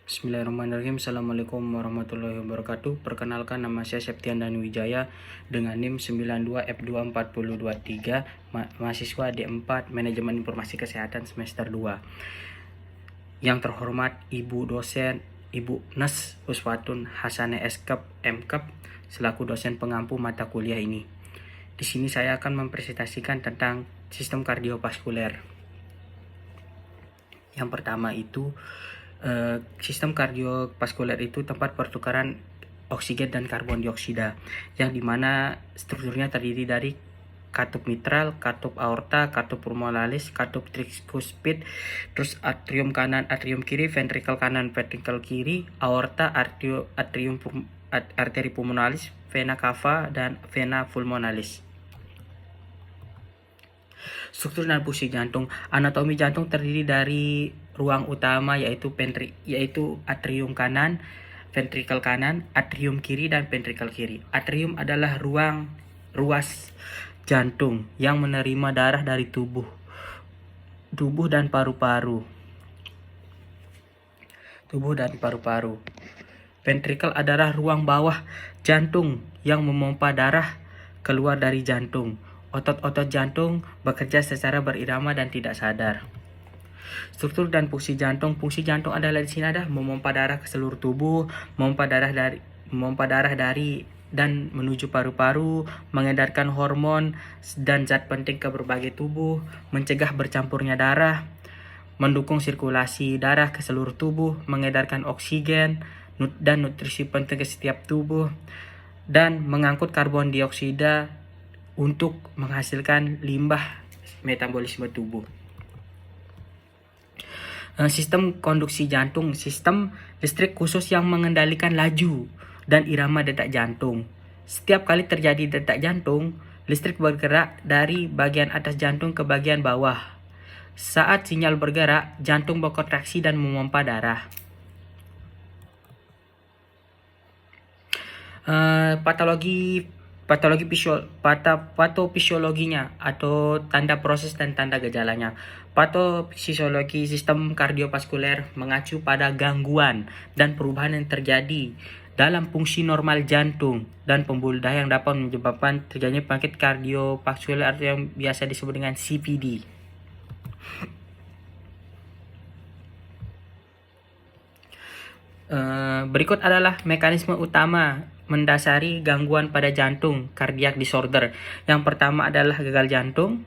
Bismillahirrahmanirrahim. Assalamualaikum warahmatullahi wabarakatuh. Perkenalkan, nama saya Septian Dani Wijaya dengan NIM 92F24023, mahasiswa D4 Manajemen Informasi Kesehatan semester 2. Yang terhormat Ibu dosen Ibu Nes Uswatun Hasaneh Eskep MKep selaku dosen pengampu mata kuliah ini. Di sini saya akan mempresentasikan tentang sistem kardiovaskuler. Yang pertama itu sistem kardiovaskuler itu tempat pertukaran oksigen dan karbon dioksida, yang dimana strukturnya terdiri dari katup mitral, katup aorta, katup pulmonalis, katup tricuspid, terus atrium kanan, atrium kiri, ventrikel kanan, ventrikel kiri, aorta, arteri pulmonalis, vena cava, dan vena pulmonalis. Struktur dan fungsi jantung. Anatomi jantung terdiri dari ruang utama yaitu atrium kanan, ventrikel kanan, atrium kiri, dan ventrikel kiri. Atrium adalah ruas jantung yang menerima darah dari tubuh dan paru-paru. Ventrikel adalah ruang bawah jantung yang memompa darah keluar dari jantung. Otot-otot jantung bekerja secara berirama dan tidak sadar. Struktur dan fungsi jantung. Fungsi jantung adalah di sini ada memompa darah ke seluruh tubuh, memompa darah dari dan menuju paru-paru, mengedarkan hormon dan zat penting ke berbagai tubuh, mencegah bercampurnya darah, mendukung sirkulasi darah ke seluruh tubuh, mengedarkan oksigen dan nutrisi penting ke setiap tubuh, dan mengangkut karbon dioksida untuk menghasilkan limbah metabolisme tubuh. Sistem konduksi jantung, sistem listrik khusus yang mengendalikan laju dan irama detak jantung. Setiap kali terjadi detak jantung, listrik bergerak dari bagian atas jantung ke bagian bawah. Saat sinyal bergerak, jantung berkontraksi dan memompa darah. Patofisiologinya atau tanda proses dan tanda gejalanya. Patofisiologi sistem kardiovaskuler mengacu pada gangguan dan perubahan yang terjadi dalam fungsi normal jantung dan pembuluh darah yang dapat menyebabkan terjadinya penyakit kardiovaskuler atau yang biasa disebut dengan CVD. Berikut adalah mekanisme utama mendasari gangguan pada jantung, cardiac disorder. Yang pertama adalah gagal jantung.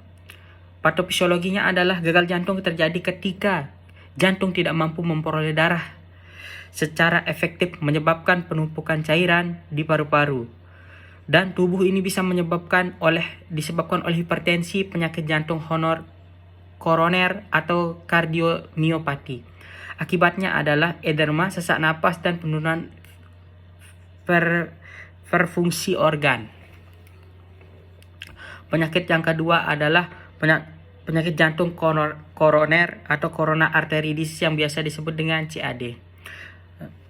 Patofisiologinya adalah gagal jantung terjadi ketika jantung tidak mampu memperoleh darah secara efektif, menyebabkan penumpukan cairan di paru-paru. Dan tubuh ini bisa disebabkan oleh hipertensi, penyakit jantung koroner atau kardiomiopati. Akibatnya adalah edema, sesak napas, dan penurunan perfungsi organ. Penyakit yang kedua adalah penyakit jantung koroner atau corona artery disease yang biasa disebut dengan CAD.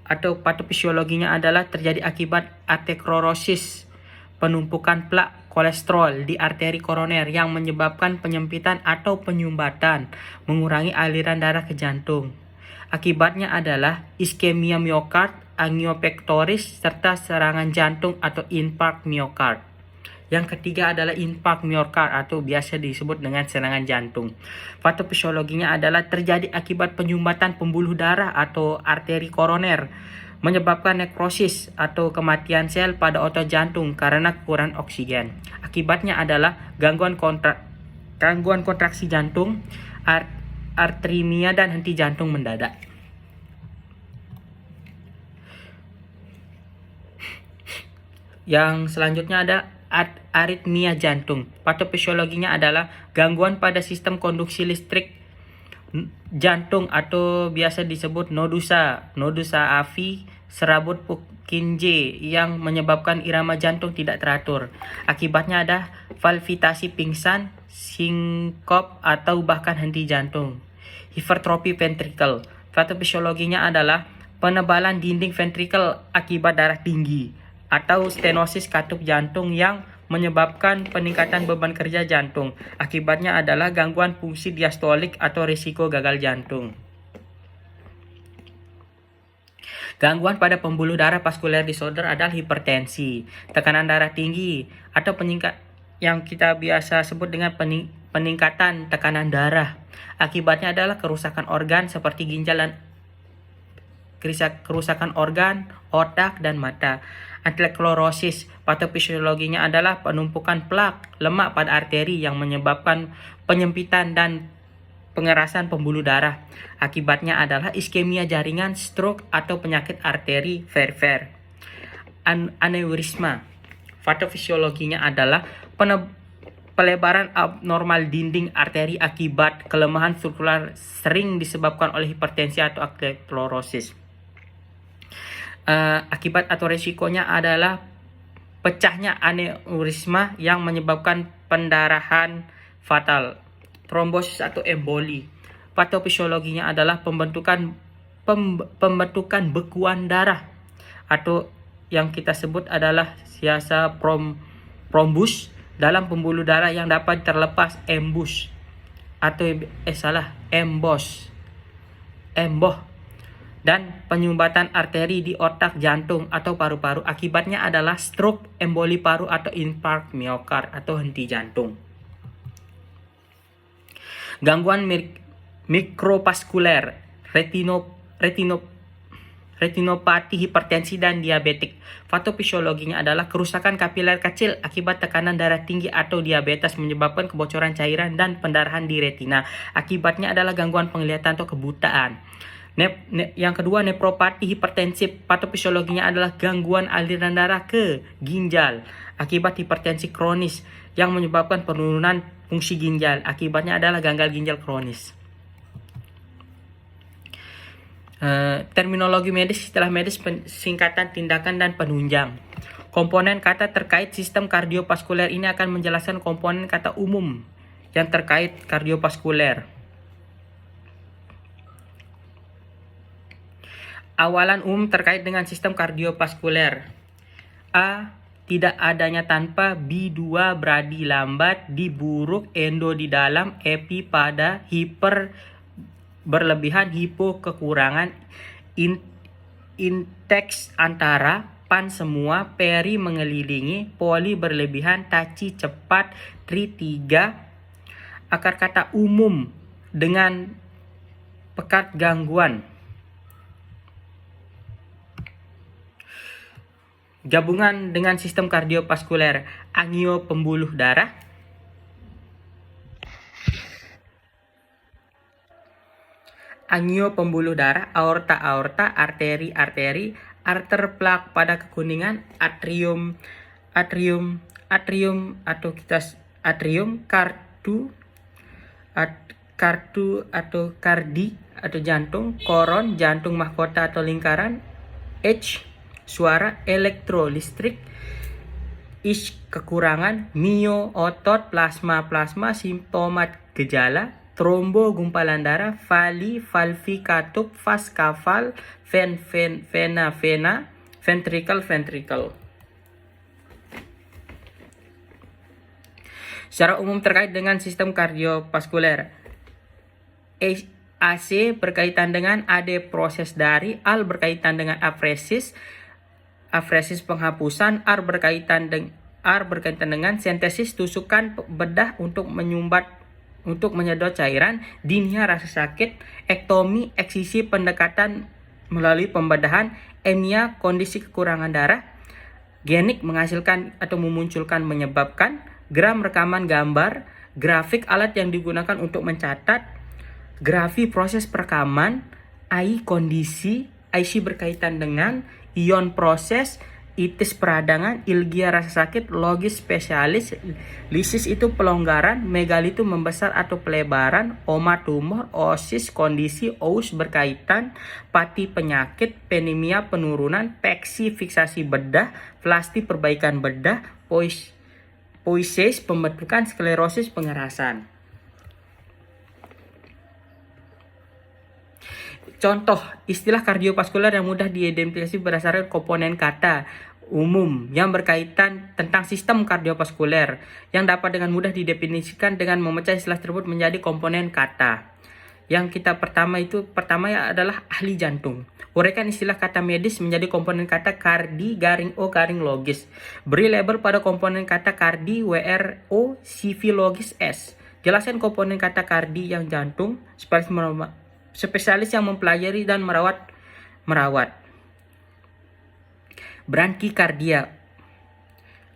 Atau patofisiologinya adalah terjadi akibat aterosklerosis, penumpukan plak kolesterol di arteri koroner yang menyebabkan penyempitan atau penyumbatan, mengurangi aliran darah ke jantung. Akibatnya adalah iskemia miokard, angiopektoris, serta serangan jantung atau infark miokard. Yang ketiga adalah infark miokard atau biasa disebut dengan serangan jantung. Patofisiologinya adalah terjadi akibat penyumbatan pembuluh darah atau arteri koroner, menyebabkan nekrosis atau kematian sel pada otot jantung karena kekurangan oksigen. Akibatnya adalah gangguan kontraksi jantung, arritmia, dan henti jantung mendadak. Yang selanjutnya ada aritmia jantung. Patofisiologinya adalah gangguan pada sistem konduksi listrik jantung atau biasa disebut nodusa avi serabut Purkinje yang menyebabkan irama jantung tidak teratur. Akibatnya ada palpitasi, pingsan, sinkop, atau bahkan henti jantung. Hipertrofi ventrikel. Patofisiologinya adalah penebalan dinding ventrikel akibat darah tinggi atau stenosis katup jantung yang menyebabkan peningkatan beban kerja jantung. Akibatnya adalah gangguan fungsi diastolik atau risiko gagal jantung. Gangguan pada pembuluh darah vascular disorder adalah hipertensi, tekanan darah tinggi, atau yang kita biasa sebut dengan peningkatan tekanan darah. Akibatnya adalah kerusakan organ seperti ginjal dan kerusakan organ, otak, dan mata. Atlerosklerosis, patofisiologinya adalah penumpukan plak lemak pada arteri yang menyebabkan penyempitan dan pengerasan pembuluh darah. Akibatnya adalah iskemia jaringan, stroke, atau penyakit arteri periferi. Aneurisma, patofisiologinya adalah pelebaran abnormal dinding arteri akibat kelemahan struktural, sering disebabkan oleh hipertensi atau atlerosklerosis. Akibat atau resikonya adalah pecahnya aneurisma yang menyebabkan pendarahan fatal, trombosis atau emboli. Patofisiologinya adalah pembentukan bekuan darah atau yang kita sebut adalah siasa prombus dalam pembuluh darah yang dapat terlepas embos dan penyumbatan arteri di otak, jantung, atau paru-paru. Akibatnya adalah stroke, emboli paru, atau infark miokard atau henti jantung. Gangguan mikrovaskuler, retinopati, hipertensi, dan diabetik. Patofisiologinya adalah kerusakan kapiler kecil akibat tekanan darah tinggi atau diabetes menyebabkan kebocoran cairan dan pendarahan di retina. Akibatnya adalah gangguan penglihatan atau kebutaan. Yang kedua, nefropati hipertensif. Patofisiologinya adalah gangguan aliran darah ke ginjal akibat hipertensi kronis yang menyebabkan penurunan fungsi ginjal. Akibatnya adalah gagal ginjal kronis. Terminologi medis, istilah medis, singkatan, tindakan, dan penunjang. Komponen kata terkait sistem kardiovaskuler ini akan menjelaskan komponen kata umum yang terkait kardiovaskuler. Awalan umum terkait dengan sistem kardiovaskuler. A. Tidak adanya tanpa, B2 beradi lambat, D buruk, endo di dalam, epi pada, hiper berlebihan, hipo kekurangan, inteks antara, pan semua, peri mengelilingi, poli berlebihan, taci cepat, tri 3. Akar kata umum dengan pekat gangguan. Gabungan dengan sistem kardiovaskuler, angio pembuluh darah, aorta, arteri, arter plak pada kekuningan, atrium atau kartu atau kardi atau jantung, koron, jantung mahkota atau lingkaran, H suara, elektrolistrik, Ish kekurangan, mio otot, plasma, simptomat gejala, trombo gumpalan darah, vali, valvi katup, vas kaval, vena, ventricle. Secara umum terkait dengan sistem kardiovaskuler, AC berkaitan dengan AD proses dari, AL berkaitan dengan afresis penghapusan, R berkaitan dengan sintesis tusukan bedah untuk menyedot cairan, dinia rasa sakit, ektomi eksisi pendekatan melalui pembedahan, emia kondisi kekurangan darah, genik menghasilkan atau memunculkan menyebabkan, gram rekaman gambar, grafik alat yang digunakan untuk mencatat, grafi proses perekaman, AI kondisi, IC berkaitan dengan, ion proses, itis peradangan, ilgia rasa sakit, logis spesialis, lisis itu pelonggaran, megali itu membesar atau pelebaran, oma tumor, osis kondisi, ous berkaitan, pati penyakit, penemia penurunan, peksi fiksasi bedah, plasti perbaikan bedah, poises pembentukan, sklerosis pengerasan. Contoh, istilah kardiovaskuler yang mudah diidentifikasi berdasarkan komponen kata umum yang berkaitan tentang sistem kardiovaskuler yang dapat dengan mudah didefinisikan dengan memecah istilah tersebut menjadi komponen kata. Yang kita pertama ya adalah ahli jantung. Uraikan istilah kata medis menjadi komponen kata kardi garing o garing logis. Beri label pada komponen kata kardi WRO CV logis S. Jelaskan komponen kata kardi yang jantung, spesialis yang mempelajari dan merawat. Brankikardia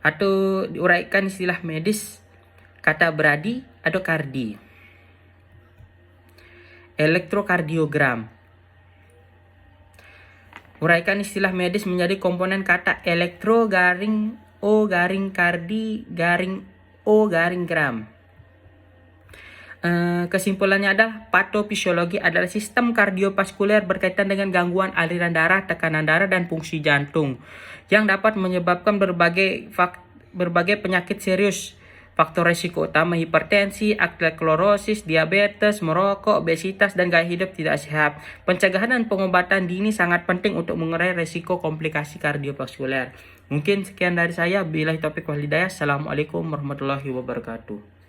atau diuraikan istilah medis kata bradi atau kardi. Elektrokardiogram. Uraikan istilah medis menjadi komponen kata elektro garing o garing kardi garing o garing gram. Kesimpulannya adalah patofisiologi adalah sistem kardiovaskuler berkaitan dengan gangguan aliran darah, tekanan darah, dan fungsi jantung yang dapat menyebabkan berbagai penyakit serius. Faktor risiko utama hipertensi, atlerosklerosis, diabetes, merokok, obesitas, dan gaya hidup tidak sehat. Pencegahan dan pengobatan dini sangat penting untuk mengurangi risiko komplikasi kardiovaskuler. Mungkin sekian dari saya. Billahi taufiq wal hidayah. Assalamualaikum warahmatullahi wabarakatuh.